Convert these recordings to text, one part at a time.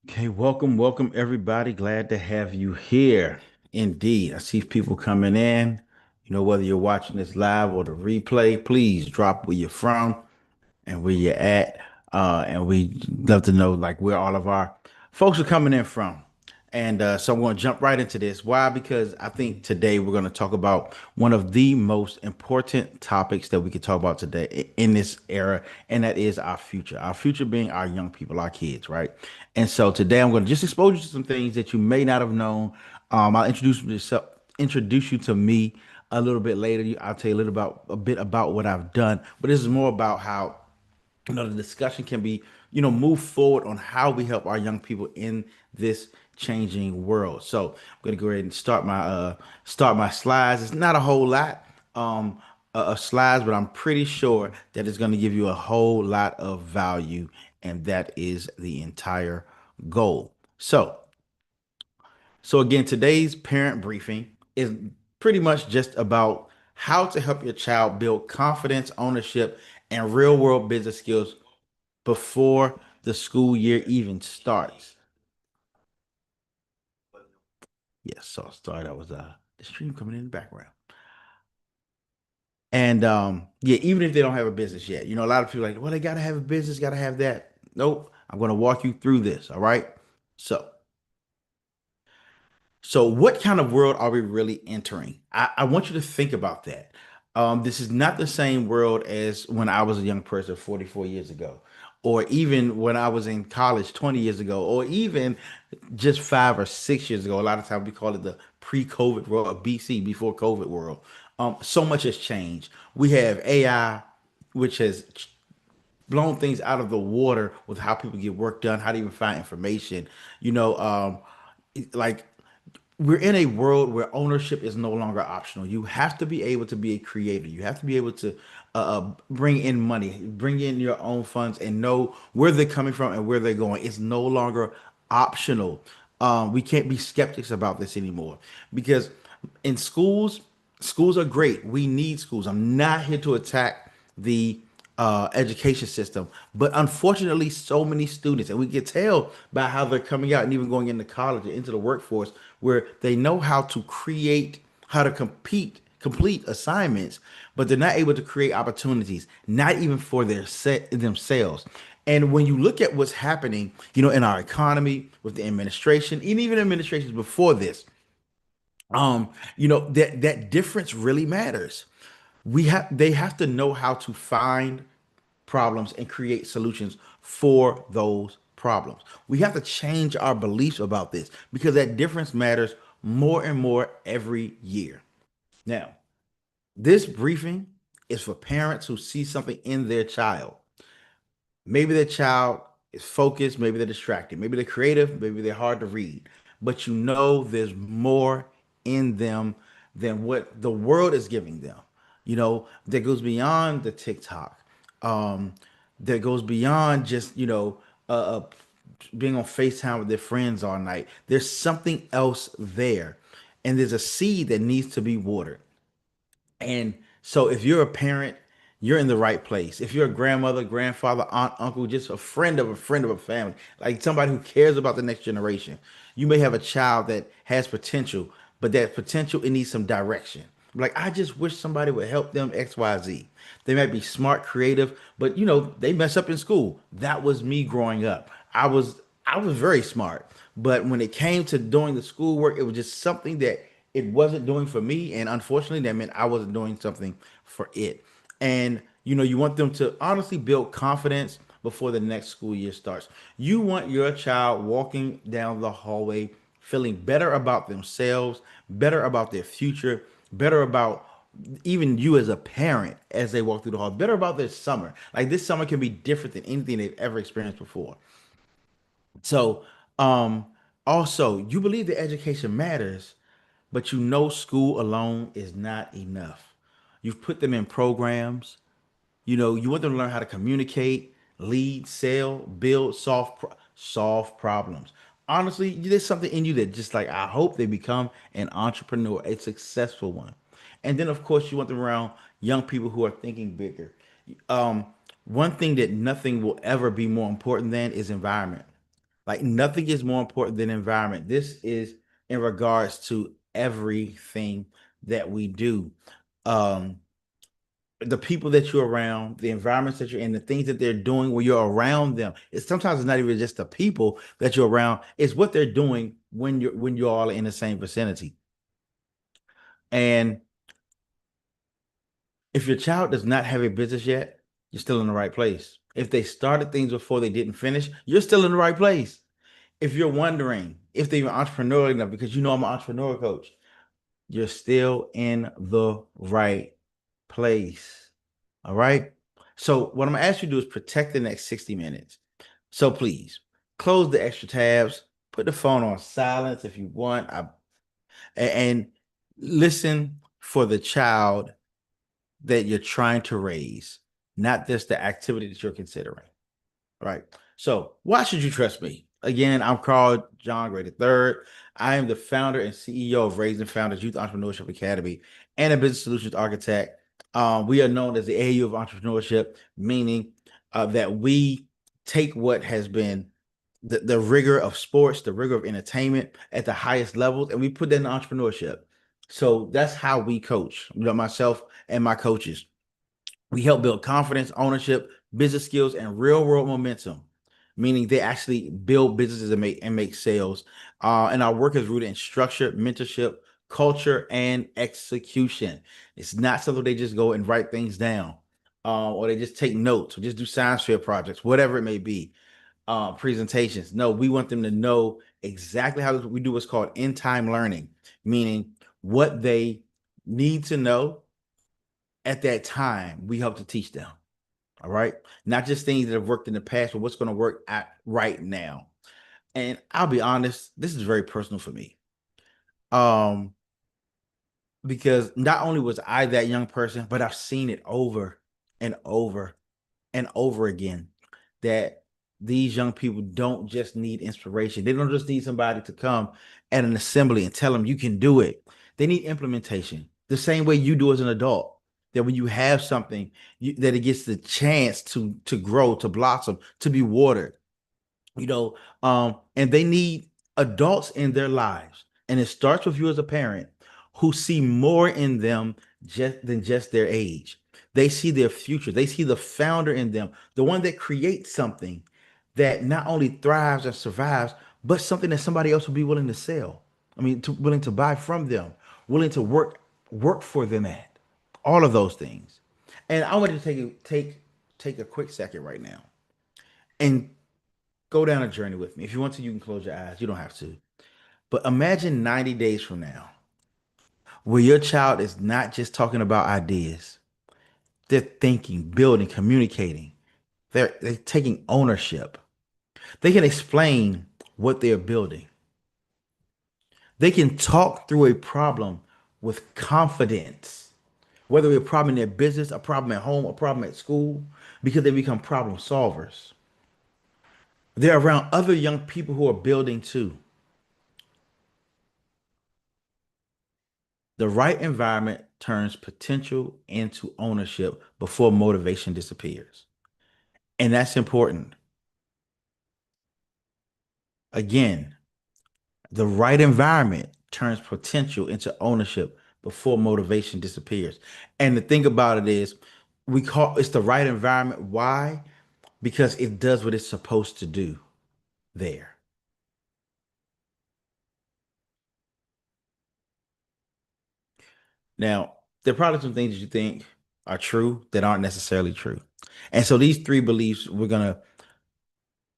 Okay, welcome everybody. Glad to have you here. Indeed, I see people coming in. Whether you're watching this live or the replay, please drop where you're from and where you're at. And we love to know like where all of our folks are coming in from. And so I'm going to jump right into this. Why? Because I think today we're going to talk about one of the most important topics that we could talk about today in this era, and that is our future. Our future being our young people, our kids, right? And so today I'm going to just expose you to some things that you may not have known. I'll introduce you to me a little bit later. I'll tell you a bit about what I've done, but this is more about how the discussion can be move forward on how we help our young people in this changing world. So I'm going to go ahead and start my slides. It's not a whole lot of slides, but I'm pretty sure that it's going to give you a whole lot of value, and that is the entire goal. So again, today's parent briefing is pretty much just about how to help your child build confidence, ownership, and real world business skills before the school year even starts. Yes, so sorry, that was the stream coming in the background. And yeah, even if they don't have a business yet, a lot of people are like, well, they gotta have a business, gotta have that. Nope. I'm gonna walk you through this. All right. So So, what kind of world are we really entering? I want you to think about that. This is not the same world as when I was a young person 44 years ago, or even when I was in college 20 years ago, or even just 5 or 6 years ago. A lot of times we call it the pre-COVID world, or BC, before COVID world. So much has changed. We have AI, which has blown things out of the water with how people get work done, how to even find information. You know, like we're in a world where ownership is no longer optional. You have to be able to be a creator. You have to be able to bring in money, bring in your own funds, and know where they're coming from and where they're going. It's no longer optional. We can't be skeptics about this anymore because in schools are great. We need schools. I'm not here to attack the education system, but unfortunately, so many students, and we can tell by how they're coming out and even going into college and into the workforce, where they know how to create, how to complete assignments, but they're not able to create opportunities, not even for themselves. And when you look at what's happening, in our economy with the administration, and even administrations before this, that difference really matters. They have to know how to find problems and create solutions for those problems. We have to change our beliefs about this because that difference matters more and more every year. Now, this briefing is for parents who see something in their child. Maybe their child is focused, maybe they're distracted, maybe they're creative, maybe they're hard to read, but there's more in them than what the world is giving them. That goes beyond the TikTok, um, that goes beyond just, being on FaceTime with their friends all night. There's something else there, and there's a seed that needs to be watered. And so if you're a parent, you're in the right place. If you're a grandmother, grandfather, aunt, uncle, just a friend of a family, like somebody who cares about the next generation, you may have a child that has potential, but that potential, it needs some direction. Like, I just wish somebody would help them XYZ. They might be smart, creative, but they mess up in school. That was me growing up. I was very smart, but when it came to doing the schoolwork, it was just something that it wasn't doing for me, and unfortunately, that meant I wasn't doing something for it. And you want them to honestly build confidence before the next school year starts. You want your child walking down the hallway feeling better about themselves, better about their future, better about even you as a parent as they walk through the hall, better about their summer. Like, this summer can be different than anything they've ever experienced before. So, also, you believe that education matters, but school alone is not enough. You've put them in programs. You want them to learn how to communicate, lead, sell, build, solve problems. Honestly, there's something in you that just like, I hope they become an entrepreneur, a successful one. And then, of course, you want them around young people who are thinking bigger. Um, One thing that nothing will ever be more important than is environment. Like nothing is more important than environment. This is in regards to everything that we do. Um, the people that you're around, the environments that you're in, the things that they're doing when you're around them. It's sometimes it's not even just the people that you're around, it's what they're doing when you're all in the same vicinity. And if your child does not have a business yet, you're still in the right place. If they started things before they didn't finish, you're still in the right place. If you're wondering if they're entrepreneurial enough, because you know I'm an entrepreneur coach, you're still in the right place. All right. So what I'm gonna ask you to do is protect the next 60 minutes. So please close the extra tabs, put the phone on silence if you want, and listen for the child that you're trying to raise, not just the activity that you're considering. Right. So why should you trust me? Again, I'm Carl John Gray III. I am the founder and CEO of Raising Founders Youth Entrepreneurship Academy and a business solutions architect. We are known as the AU of entrepreneurship, meaning that we take what has been the rigor of sports, the rigor of entertainment at the highest levels, and we put that in entrepreneurship. So that's how we coach, myself and my coaches. We help build confidence, ownership, business skills, and real world momentum, meaning they actually build businesses and make sales. And our work is rooted in structure, mentorship, culture, and execution. It's not something they just go and write things down, or they just take notes, or just do science fair projects, whatever it may be, presentations. No, we want them to know exactly how we do what's called in time learning, meaning what they need to know at that time. We help to teach them. All right. Not just things that have worked in the past, but what's going to work at right now. And I'll be honest, this is very personal for me. Um, because not only was I that young person, but I've seen it over and over and over again that these young people don't just need inspiration. They don't just need somebody to come at an assembly and tell them you can do it. They need implementation the same way you do as an adult. That when you have something, that it gets the chance to grow, to blossom, to be watered. And they need adults in their lives, and it starts with you as a parent who see more in them just their age. They see their future, they see the founder in them, the one that creates something that not only thrives and survives, but something that somebody else will be willing to sell. Willing to buy from them, willing to work for them at all of those things. And I want you to take a quick second right now and go down a journey with me. If you want to, you can close your eyes. You don't have to. But imagine 90 days from now, where your child is not just talking about ideas, they're thinking, building, communicating. They're taking ownership. They can explain what they're building. They can talk through a problem with confidence, whether it's a problem in their business, a problem at home, a problem at school, because they become problem solvers. They're around other young people who are building too. The right environment turns potential into ownership before motivation disappears. And that's important. Again, the right environment turns potential into ownership before motivation disappears. And the thing about it is, we call it's the right environment. Why? Because it does what it's supposed to do there. Now, there are probably some things that you think are true that aren't necessarily true. And so these three beliefs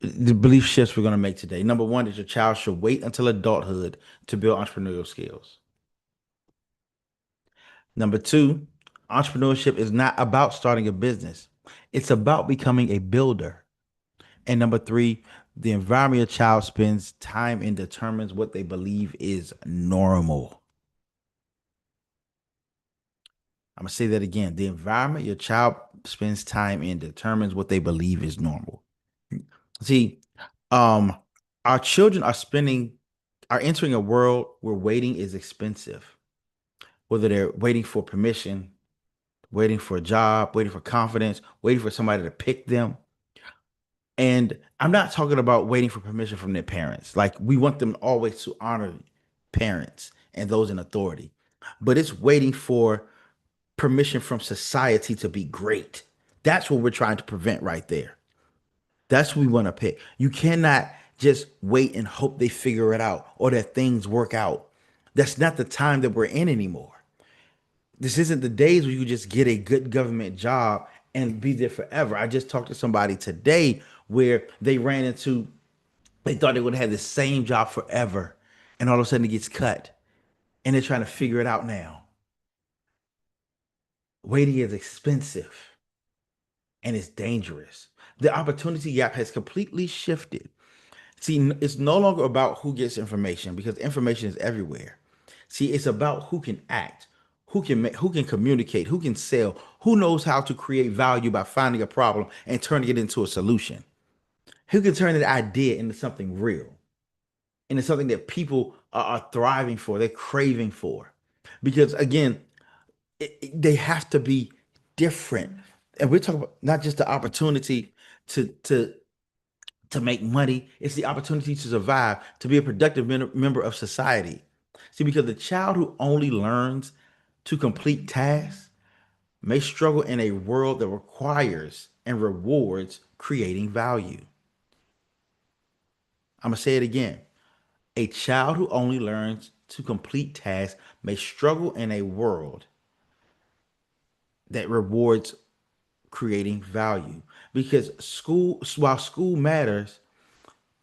the belief shifts we're going to make today. Number one is your child should wait until adulthood to build entrepreneurial skills. Number two, entrepreneurship is not about starting a business, it's about becoming a builder. And number three, the environment your child spends time in determines what they believe is normal. I'm going to say that again. The environment your child spends time in determines what they believe is normal. See, um, our children are entering a world where waiting is expensive. Whether they're waiting for permission, waiting for a job, waiting for confidence, waiting for somebody to pick them. And I'm not talking about waiting for permission from their parents. Like we want them always to honor parents and those in authority, but it's waiting for permission from society to be great. That's what we're trying to prevent right there. That's what we want to pick. You cannot just wait and hope they figure it out or that things work out. That's not the time that we're in anymore. This isn't the days where you just get a good government job and be there forever. I just talked to somebody today where they thought they would have the same job forever, and all of a sudden it gets cut, and they're trying to figure it out now. Waiting is expensive and it's dangerous. The opportunity gap has completely shifted. See, it's no longer about who gets information because information is everywhere. See, it's about who can act, who can communicate, who can sell, who knows how to create value by finding a problem and turning it into a solution. Who can turn an idea into something real, into something that people are thriving for, they're craving for. Because again, they have to be different. And we're talking about not just the opportunity to to make money. It's the opportunity to survive, to be a productive member of society. See, because the child who only learns to complete tasks may struggle in a world that requires and rewards creating value. I'm going to say it again. A child who only learns to complete tasks may struggle in a world that rewards creating value. Because while school matters,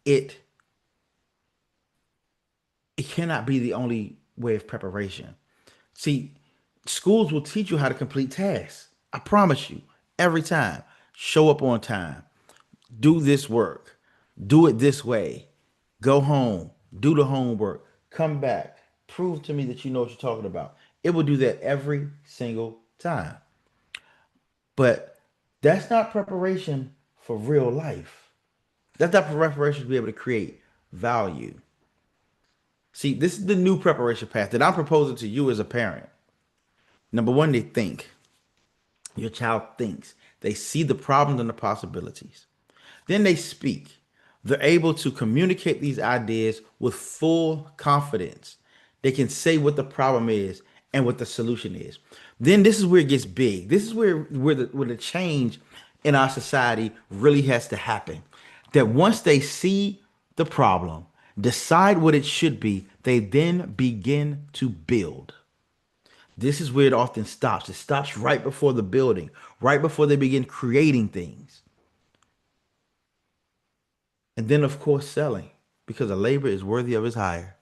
it it cannot be the only way of preparation. See, schools will teach you how to complete tasks. I promise you, every time. Show up on time, do this work, do it this way, go home, do the homework, come back, prove to me that you know what you're talking about. It will do that every single time. But that's not preparation for real life. That's not preparation to be able to create value. See, this is the new preparation path that I'm proposing to you as a parent. Number one, they think. Your child thinks. They see the problems and the possibilities. Then they speak. They're able to communicate these ideas with full confidence. They can say what the problem is and what the solution is. Then this is where it gets big. This is where the change in our society really has to happen. That once they see the problem, decide what it should be, they then begin to build. This is where it often stops. It stops right before the building, right before they begin creating things. And then, of course, selling because a labor is worthy of his hire.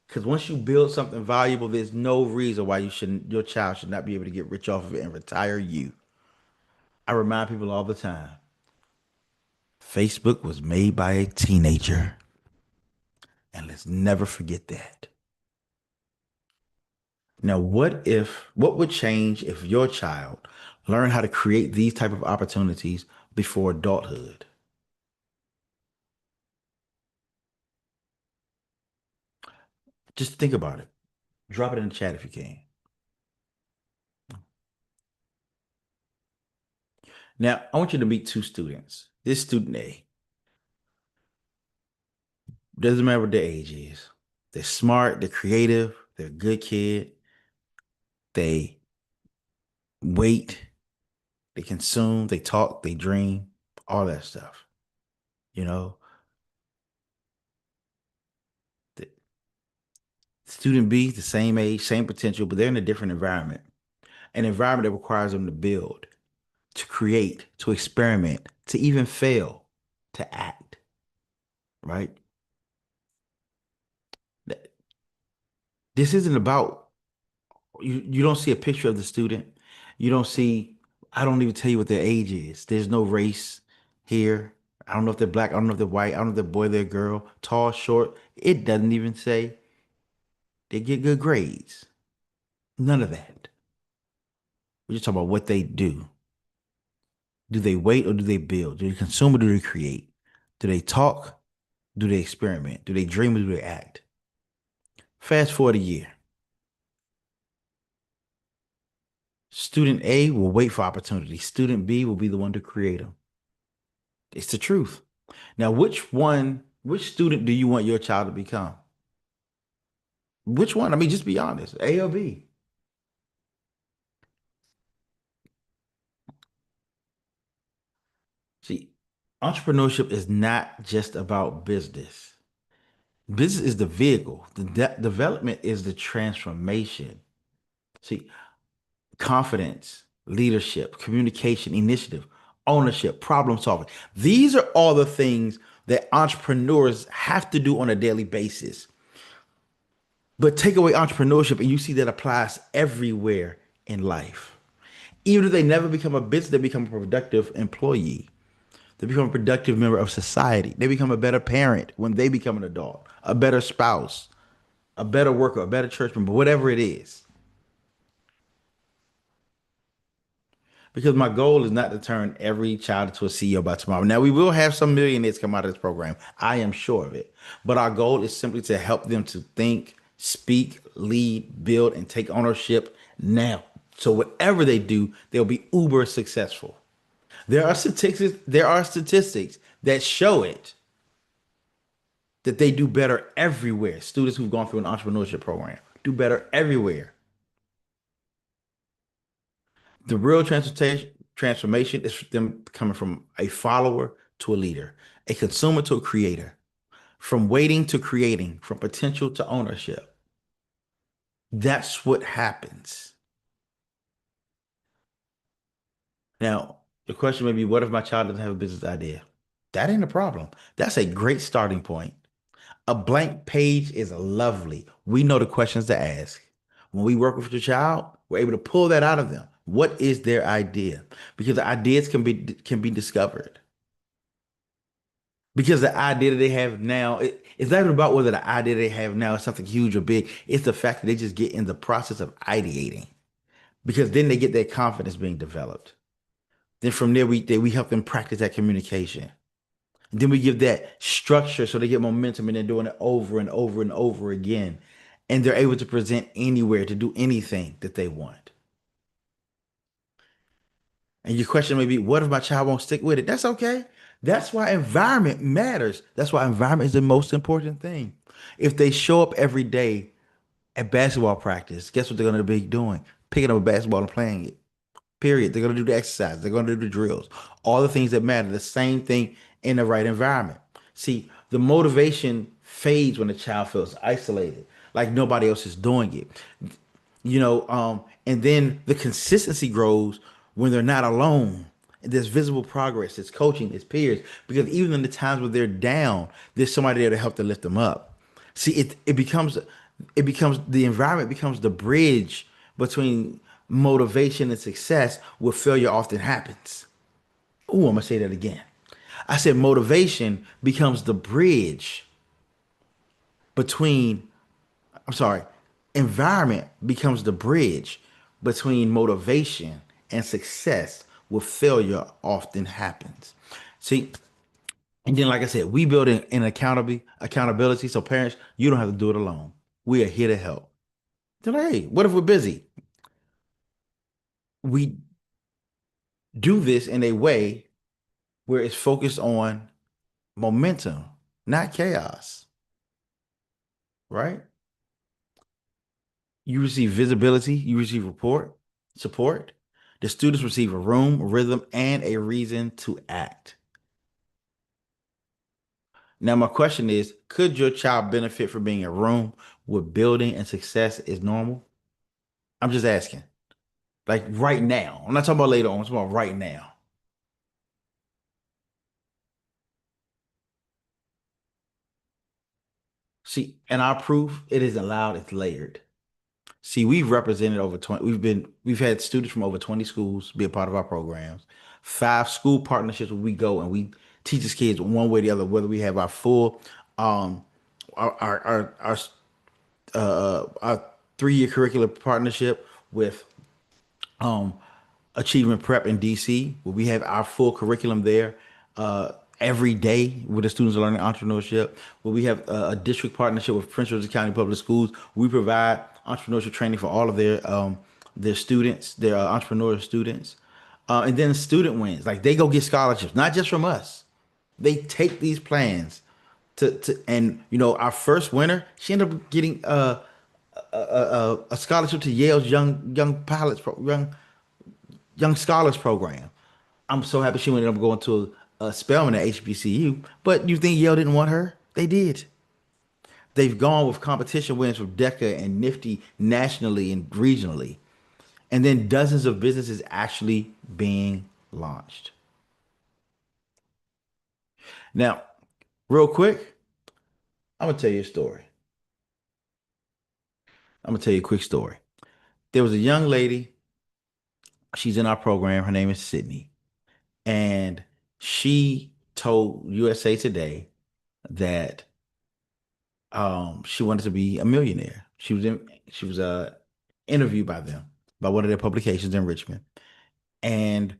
Because once you build something valuable, there's no reason why your child should not be able to get rich off of it and retire you. I remind people all the time Facebook was made by a teenager. And let's never forget that. Now, what would change if your child learned how to create these type of opportunities before adulthood? Just think about it. Drop it in the chat if you can. Now, I want you to meet two students. This student A, doesn't matter what their age is. They're smart, they're creative, they're a good kid. They wait, they consume, they talk, they dream, all that stuff. You know, the student B, the same age, same potential, but they're in a different environment, an environment that requires them to build, to create, to experiment, to even fail, to act, right? This isn't about you don't see a picture of the student. You don't see, I don't even tell you what their age is. There's no race here. I don't know if they're black. I don't know if they're white. I don't know if they're boy, they're girl, tall, short. It doesn't even say they get good grades. None of that. We're just talking about what they do. Do they wait or do they build? Do they consume or do they create? Do they talk? Do they experiment? Do they dream or do they act? Fast forward a year. Student A will wait for opportunity. Student B will be the one to create them. It's the truth. Now, which student do you want your child to become? Which one? I mean, just be honest. A or B. See, entrepreneurship is not just about business. Business is the vehicle. The development is the transformation. See, confidence, leadership, communication, initiative, ownership, problem solving. These are all the things that entrepreneurs have to do on a daily basis. But take away entrepreneurship, and you see that applies everywhere in life. Even if they never become a business, they become a productive employee. They become a productive member of society. They become a better parent when they become an adult, a better spouse, a better worker, a better church member, whatever it is. Because my goal is not to turn every child into a CEO by tomorrow. Now, we will have some millionaires come out of this program. I am sure of it. But our goal is simply to help them to think, speak, lead, build, and take ownership now. So whatever they do, they'll be uber successful. There are statistics that show it, that they do better everywhere. Students who've gone through an entrepreneurship program do better everywhere. The real transformation is them coming from a follower to a leader, a consumer to a creator, from waiting to creating, from potential to ownership. That's what happens. Now, the question may be, what if my child doesn't have a business idea? That ain't a problem. That's a great starting point. A blank page is lovely. We know the questions to ask. When we work with your child, we're able to pull that out of them. What is their idea? Because the ideas can be discovered. Because the idea that they have now, it's not even about whether the idea they have now is something huge or big. It's the fact that they just get in the process of ideating. Because then they get their confidence being developed. Then from there, we help them practice that communication. And then we give that structure so they get momentum and they're doing it over and over and over again. And they're able to present anywhere to do anything that they want. And your question may be, what if my child won't stick with it? That's okay. That's why environment matters. That's why environment is the most important thing. If they show up every day at basketball practice, guess what they're going to be doing? Picking up a basketball and playing it. Period. They're going to do the exercise. They're going to do the drills. All the things that matter. The same thing in the right environment. See, the motivation fades when the child feels isolated, like nobody else is doing it. And then the consistency grows when they're not alone. There's visible progress, there's coaching, there's peers, because even in the times where they're down, there's somebody there to help to lift them up. See, it becomes the environment becomes the bridge between motivation and success, where failure often happens. Oh, I'm gonna say that again. I said motivation becomes the bridge between, I'm sorry, environment becomes the bridge between motivation and success, where failure often happens. See, and then like I said, we build in accountability. So parents, you don't have to do it alone. We are here to help. They're like, hey, what if we're busy? We do this in a way where it's focused on momentum, not chaos, right? You receive visibility, you receive support. The students receive a room, rhythm, and a reason to act. Now, my question is, could your child benefit from being in a room where building and success is normal? I'm just asking. Like right now. I'm not talking about later on, I'm talking about right now. See, and our proof, it isn't loud, it's layered. See, we've represented over 20, we've had students from over 20 schools be a part of our programs. 5 school partnerships where we go and we teach these kids one way or the other, whether we have our full um our 3-year curricular partnership with um Achievement Prep in DC, where we have our full curriculum there every day where the students are learning entrepreneurship, where we have a district partnership with Prince George's County Public Schools. We provide entrepreneurship training for all of their students, their entrepreneurial students. And then student wins, like they go get scholarships, not just from us. They take these plans and our first winner, she ended up getting a scholarship to Yale's young scholars program. I'm so happy she ended up going to a Spelman at HBCU. But you think Yale didn't want her? They did. They've gone with competition wins from DECA and Nifty nationally and regionally, and then dozens of businesses actually being launched. Now, real quick, I'm gonna tell you a story. I'm gonna tell you a quick story. There was a young lady. She's in our program. Her name is Sydney, and she told USA Today that she wanted to be a millionaire. She was interviewed by them by one of their publications in Richmond, and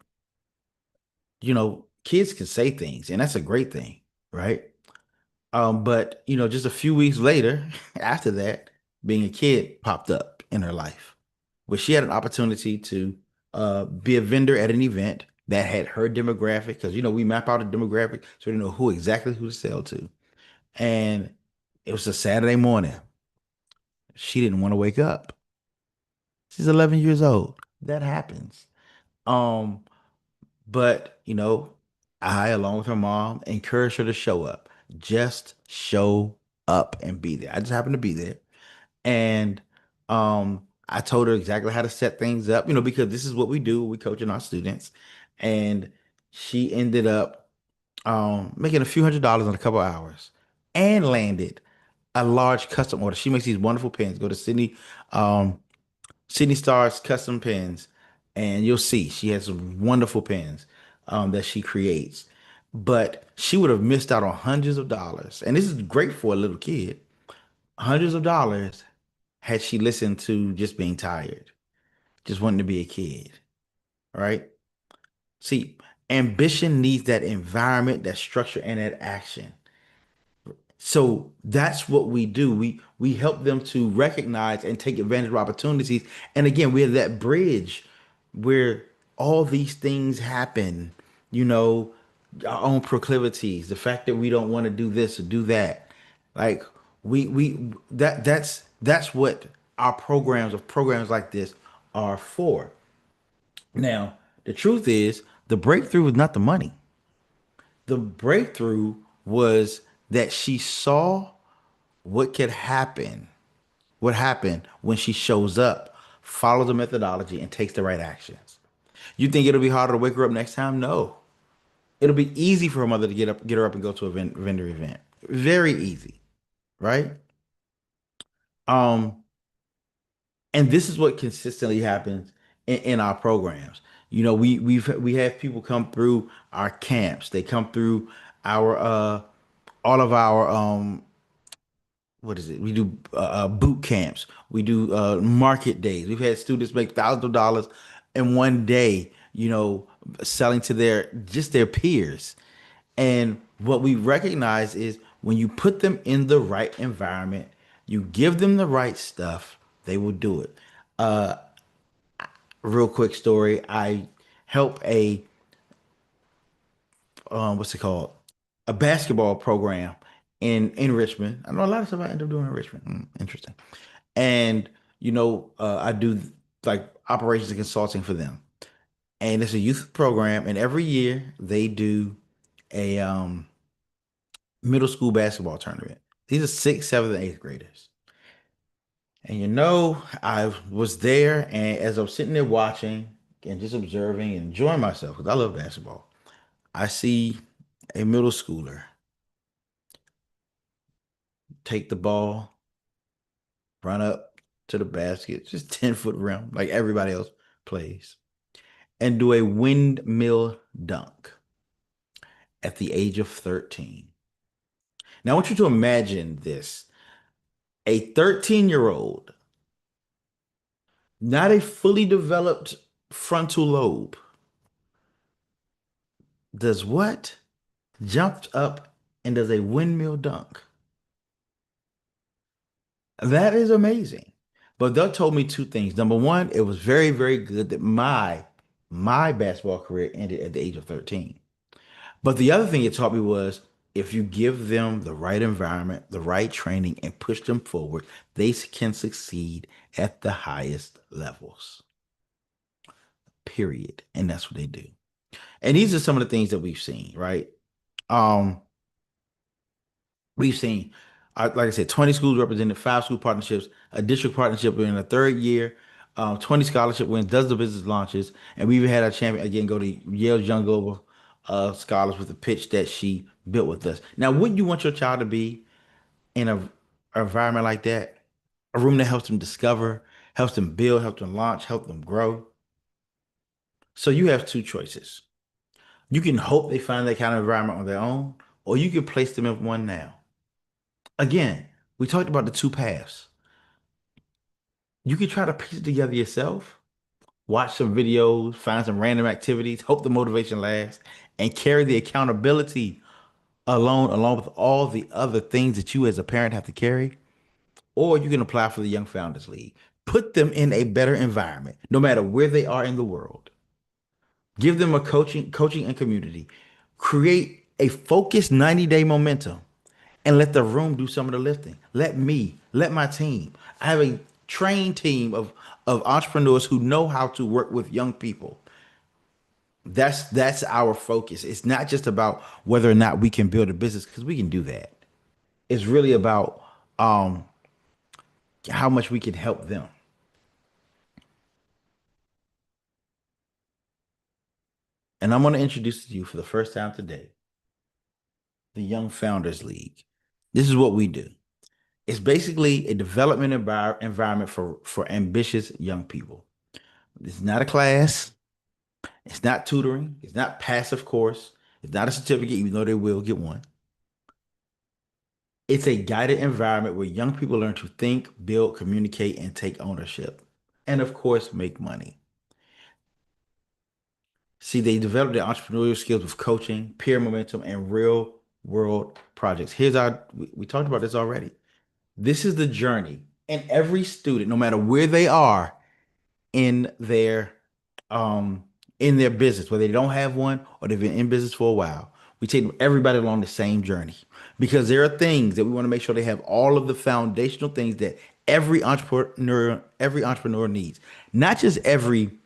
kids can say things, and that's a great thing, right? But just a few weeks later, after that, being a kid popped up in her life, where she had an opportunity to be a vendor at an event that had her demographic, because we map out a demographic so we know who to sell to. And it was a Saturday morning. She didn't want to wake up. She's 11 years old. That happens. Um, but I, along with her mom, encouraged her to show up. Just show up and be there. I just happened to be there. And I told her exactly how to set things up, because this is what we do. We coaching our students. And she ended up making a few $100s in a couple hours and landed a large custom order. She makes these wonderful pens. Go to um, Sydney Stars Custom Pens, and you'll see she has some wonderful pens that she creates. But she would have missed out on hundreds of dollars. And this is great for a little kid. Hundreds of dollars had she listened to just being tired, just wanting to be a kid, right? See, ambition needs that environment, that structure, and that action. So that's what we do. We help them to recognize and take advantage of opportunities. And again, we have that bridge where all these things happen, you know, our own proclivities, the fact that we don't want to do this or do that. Like that's what our programs like this are for. Now, the truth is the breakthrough was not the money. The breakthrough was that she saw what could happen, what happened when she shows up, follows the methodology, and takes the right actions. You think it'll be harder to wake her up next time? No. It'll be easy for her mother to get her up and go to a vendor event. Very easy, right? Um, and this is what consistently happens in our programs. We have people come through our camps. They come through our all of our what is it? We do boot camps. We do market days. We've had students make thousands of dollars in one day, selling to their peers. And what we recognize is when you put them in the right environment, you give them the right stuff, they will do it. Real quick story. I help what's it called? A basketball program in Richmond. I know a lot of stuff I end up doing in Richmond. Interesting. And I do like operations and consulting for them. And it's a youth program, and every year they do a middle school basketball tournament. These are sixth, seventh, and eighth graders. And I was there, and as I was sitting there watching and just observing and enjoying myself, because I love basketball, I see a middle schooler take the ball, run up to the basket, just 10-foot rim, like everybody else plays, and do a windmill dunk at the age of 13. Now, I want you to imagine this: a 13-year-old, not a fully developed frontal lobe, does what? Jumps up and does a windmill dunk. That is amazing. But that told me two things. Number one, it was very, very good that my basketball career ended at the age of 13. But the other thing it taught me was if you give them the right environment, the right training, and push them forward, they can succeed at the highest levels, period. And that's what they do. And these are some of the things that we've seen, right? Um, we've seen, like I said, 20 schools represented, five school partnerships, a district partnership in the third year, 20 scholarship wins, dozens of business launches, and we even had our champion again go to Yale's Young Global Scholars with a pitch that she built with us. Now, wouldn't you want your child to be in a environment like that? A room that helps them discover, helps them build, helps them launch, help them grow. So you have two choices. You can hope they find that kind of environment on their own, or you can place them in one now. Again, we talked about the two paths. You can try to piece it together yourself, watch some videos, find some random activities, hope the motivation lasts, and carry the accountability along with all the other things that you as a parent have to carry. Or you can apply for the Young Founders League. Put them in a better environment, no matter where they are in the world. Give them a coaching and community. Create a focused 90-day momentum and let the room do some of the lifting. Let my team. I have a trained team of entrepreneurs who know how to work with young people. That's our focus. It's not just about whether or not we can build a business because we can do that. It's really about um, how much we can help them. And I'm going to introduce to you for the first time today the Young Founders League. This is what we do. It's basically a development environment for ambitious young people. It's not a class. It's not tutoring. It's not passive course. It's not a certificate, even though they will get one. It's a guided environment where young people learn to think, build, communicate, and take ownership. And of course, make money. See, they develop their entrepreneurial skills with coaching, peer momentum, and real world projects. We talked about this already. This is the journey. And every student, no matter where they are in their um in their business, whether they don't have one or they've been in business for a while, we take everybody along the same journey because there are things that we want to make sure they have all of the foundational things that every entrepreneur needs. Not just every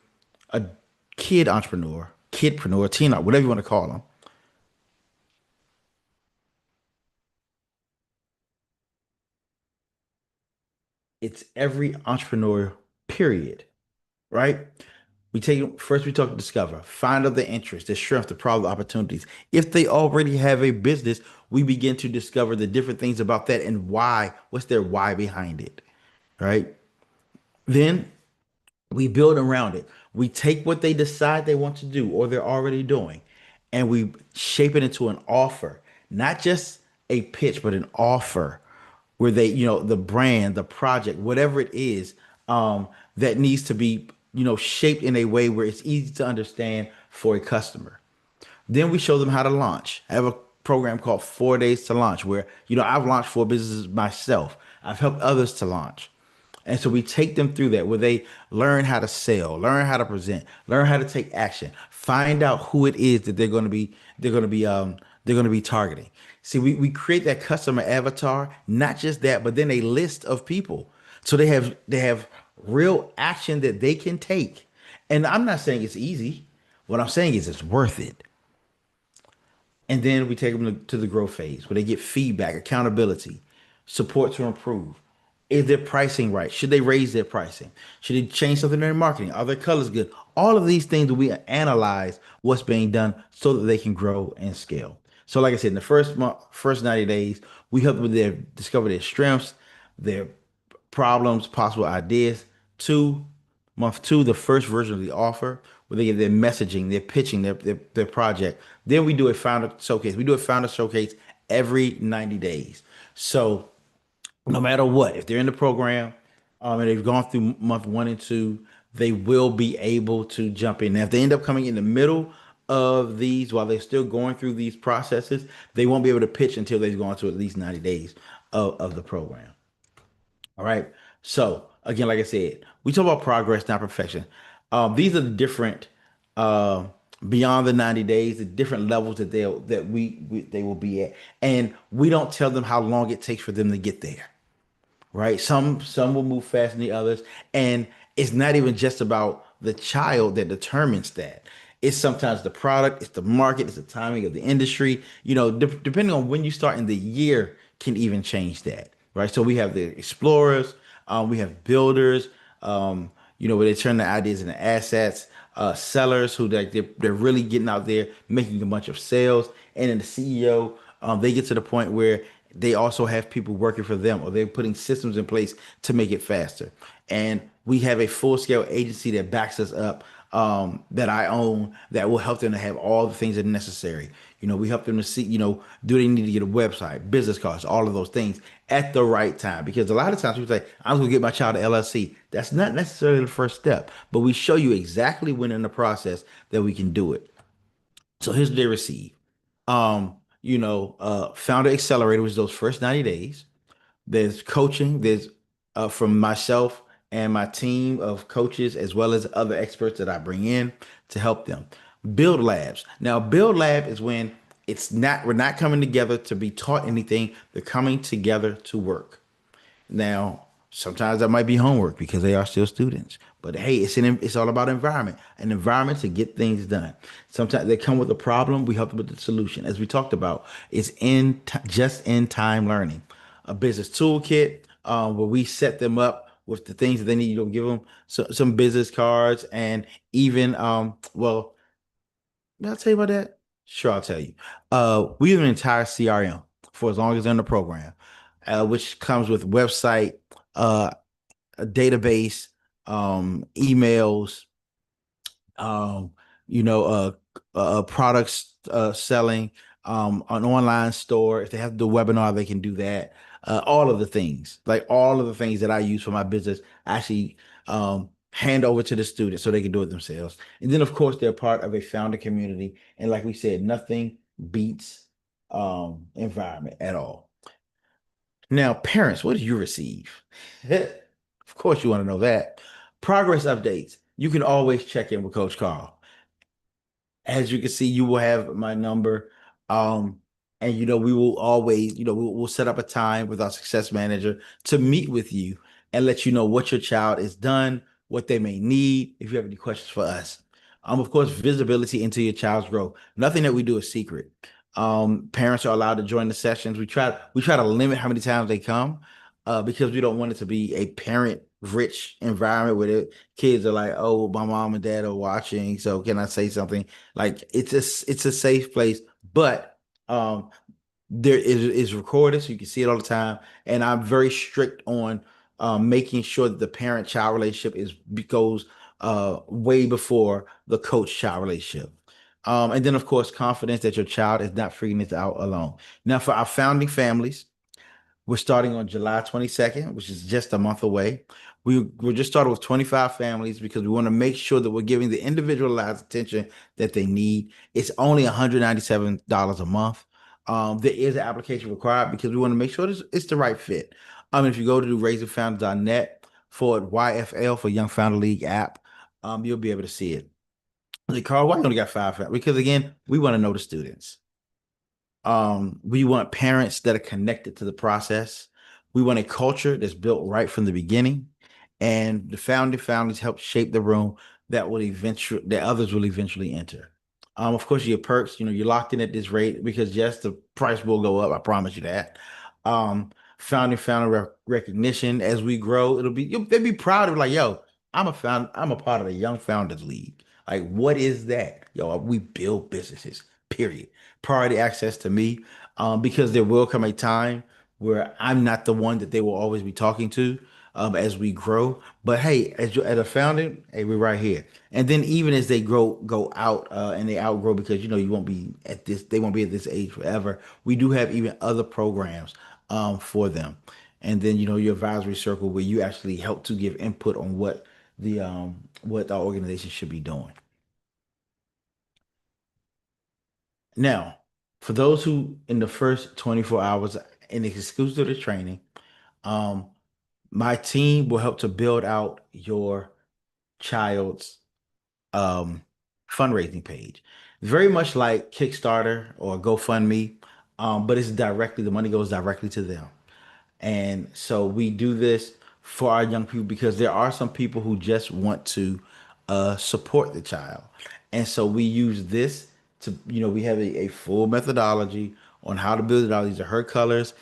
a kidpreneur, teen, whatever you want to call them. It's every entrepreneur, period. Right? We talk discover, find out the interest, the strength, the problem, the opportunities. If they already have a business, we begin to discover the different things about that and why, what's their why behind it, right? Then we build around it. We take what they decide they want to do or they're already doing, and we shape it into an offer, not just a pitch, but an offer where the brand, the project, whatever it is, that needs to be, shaped in a way where it's easy to understand for a customer. Then we show them how to launch. I have a program called 4 Days to Launch where, I've launched 4 businesses myself. I've helped others to launch. And so we take them through that where they learn how to sell, learn how to present, learn how to take action, find out who it is that they're going to be targeting. See, we create that customer avatar, not just that, but then a list of people. So they have real action that they can take. And I'm not saying it's easy. What I'm saying is it's worth it. And then we take them to the growth phase where they get feedback, accountability, support to improve. Is their pricing right? Should they raise their pricing? Should they change something in their marketing? Are their colors good? All of these things we analyze what's being done so that they can grow and scale. So, like I said, in the first 90 days, we help them with discover their strengths, their problems, possible ideas. Month two, the first version of the offer, where they get their messaging, their pitching, their project. Then we do a founder showcase. We do a founder showcase every 90 days. So no matter what, if they're in the program, and they've gone through month one and two, they will be able to jump in. Now, if they end up coming in the middle of these while they're still going through these processes, they won't be able to pitch until they've gone to at least 90 days of the program. All right. So again, like I said, we talk about progress, not perfection. These are the different beyond the 90 days, the different levels that they will be at. And we don't tell them how long it takes for them to get there, right? Some will move faster than the others, and it's not even just about the child that determines that. It's sometimes the product, it's the market, it's the timing of the industry. Depending on when you start in the year, can even change that, right? So we have the explorers, we have builders, where they turn the ideas into assets. Sellers who they're really getting out there making a bunch of sales, and then the CEO, they get to the point where they also have people working for them, or they're putting systems in place to make it faster. And we have a full scale agency that backs us up, that I own, that will help them to have all the things that are necessary. We help them to see, do they need to get a website, business cards, all of those things at the right time. Because a lot of times people say, I'm going to get my child to LLC. That's not necessarily the first step, but we show you exactly when in the process that we can do it. So here's what they receive. Founder Accelerator, which is those first 90 days. There's coaching. There's from myself and my team of coaches, as well as other experts that I bring in to help them. Build labs. Now, build lab is when we're not coming together to be taught anything. They're coming together to work. Now, sometimes that might be homework because they are still students. But hey, it's all about environment, an environment to get things done. Sometimes they come with a problem, we help them with the solution. As we talked about, it's just in time learning, a business toolkit, where we set them up with the things that they need. Give them some business cards, and even did I tell you about that? Sure, I'll tell you. We have an entire CRM for as long as they're in the program, which comes with website, uh, a database, emails, um, products selling, an online store. If they have to do a webinar, they can do that. All of the things, like all of the things that I use for my business, I actually hand over to the students so they can do it themselves. And then, of course, they're part of a founder community. And like we said, nothing beats environment at all. Now, parents, what did you receive? Of course, you want to know that. Progress updates. You can always check in with Coach Carl. As you can see, you will have my number. Um, and we will always, we'll set up a time with our success manager to meet with you and let you know what your child is done, what they may need, if you have any questions for us. Of course, visibility into your child's growth. Nothing that we do is secret. Parents are allowed to join the sessions. We try to limit how many times they come, because we don't want it to be a parent rich environment where the kids are like, oh, my mom and dad are watching, so can I say something? Like, it's a safe place, but there is recorded so you can see it all the time. And I'm very strict on making sure that the parent child relationship goes way before the coach child relationship. And then, of course, confidence that your child is not figuring this out alone. Now, for our founding families, we're starting on July 22nd, which is just a month away. We're just starting with 25 families because we want to make sure that we're giving the individualized attention that they need. It's only $197 a month. There is an application required because we want to make sure it's the right fit. If you go to raisingfounders.net forward YFL for Young Founder League app, you'll be able to see it. Like, Carl, why you only got five families? Because again, we want to know the students. We want parents that are connected to the process. We want a culture that's built right from the beginning. And the founding families help shape the room that others will eventually enter. Of course, your perks, you're locked in at this rate because yes, the price will go up. I promise you that. Um, founding founder recognition as we grow, they'll be proud of, like, yo, I'm a part of the Young Founders League. Like, what is that? Yo, we build businesses, period. Priority access to me, because there will come a time where I'm not the one that they will always be talking to, as we grow. But hey, as a founding, hey, we're right here. And then even as they go out, and they outgrow, because they won't be at this age forever. We do have even other programs for them. And then your advisory circle where you actually help to give input on what our organization should be doing. Now, for those who in the first 24 hours in the exclusive to the training, um, my team will help to build out your child's um fundraising page. Very much like Kickstarter or GoFundMe, but it's directly, the money goes directly to them. And so we do this for our young people because there are some people who just want to support the child. And so we use this to, we have a full methodology on how to build it out. These are her colors.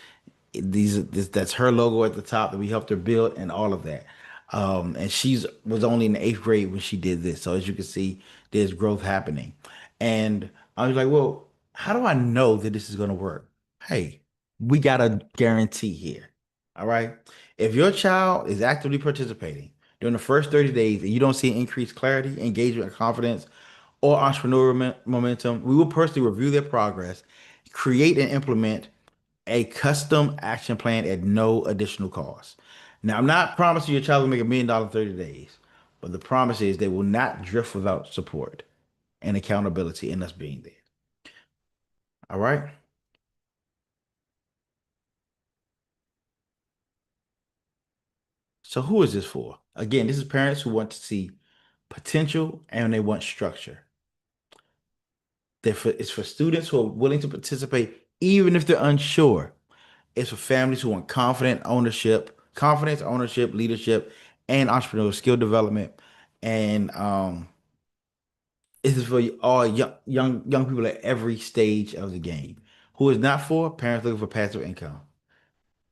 That's her logo at the top that we helped her build and all of that. And she's was only in the eighth grade when she did this. So as you can see, there's growth happening. And I was like, well, how do I know that this is going to work? Hey, we got a guarantee here. All right. If your child is actively participating during the first 30 days and you don't see increased clarity, engagement, confidence, or entrepreneurial momentum, we will personally review their progress, create and implement a custom action plan at no additional cost. Now, I'm not promising your child will make $1 million in 30 days, but the promise is they will not drift without support and accountability and us being there. All right. So, who is this for? Again, this is parents who want to see potential and they want structure. It's for students who are willing to participate, even if they're unsure. It's for families who want confidence, ownership, leadership, and entrepreneurial skill development. And this is for all young people at every stage of the game. Who is not for parents looking for passive income,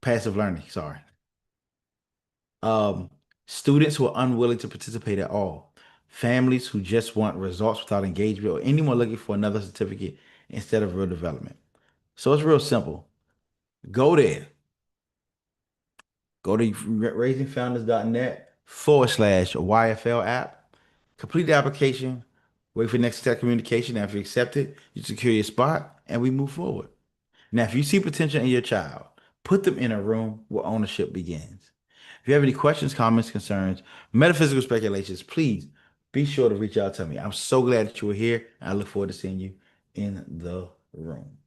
passive learning. Sorry. Um, Students who are unwilling to participate at all, families who just want results without engagement, or anyone looking for another certificate instead of real development. So it's real simple. Go there, go to raisingfounders.net/YFL app, complete the application, wait for next step communication. After you accept it, you secure your spot, and we move forward. Now, if you see potential in your child, put them in a room where ownership begins. If you have any questions, comments, concerns, metaphysical speculations, please be sure to reach out to me. I'm so glad that you were here, and I look forward to seeing you in the room.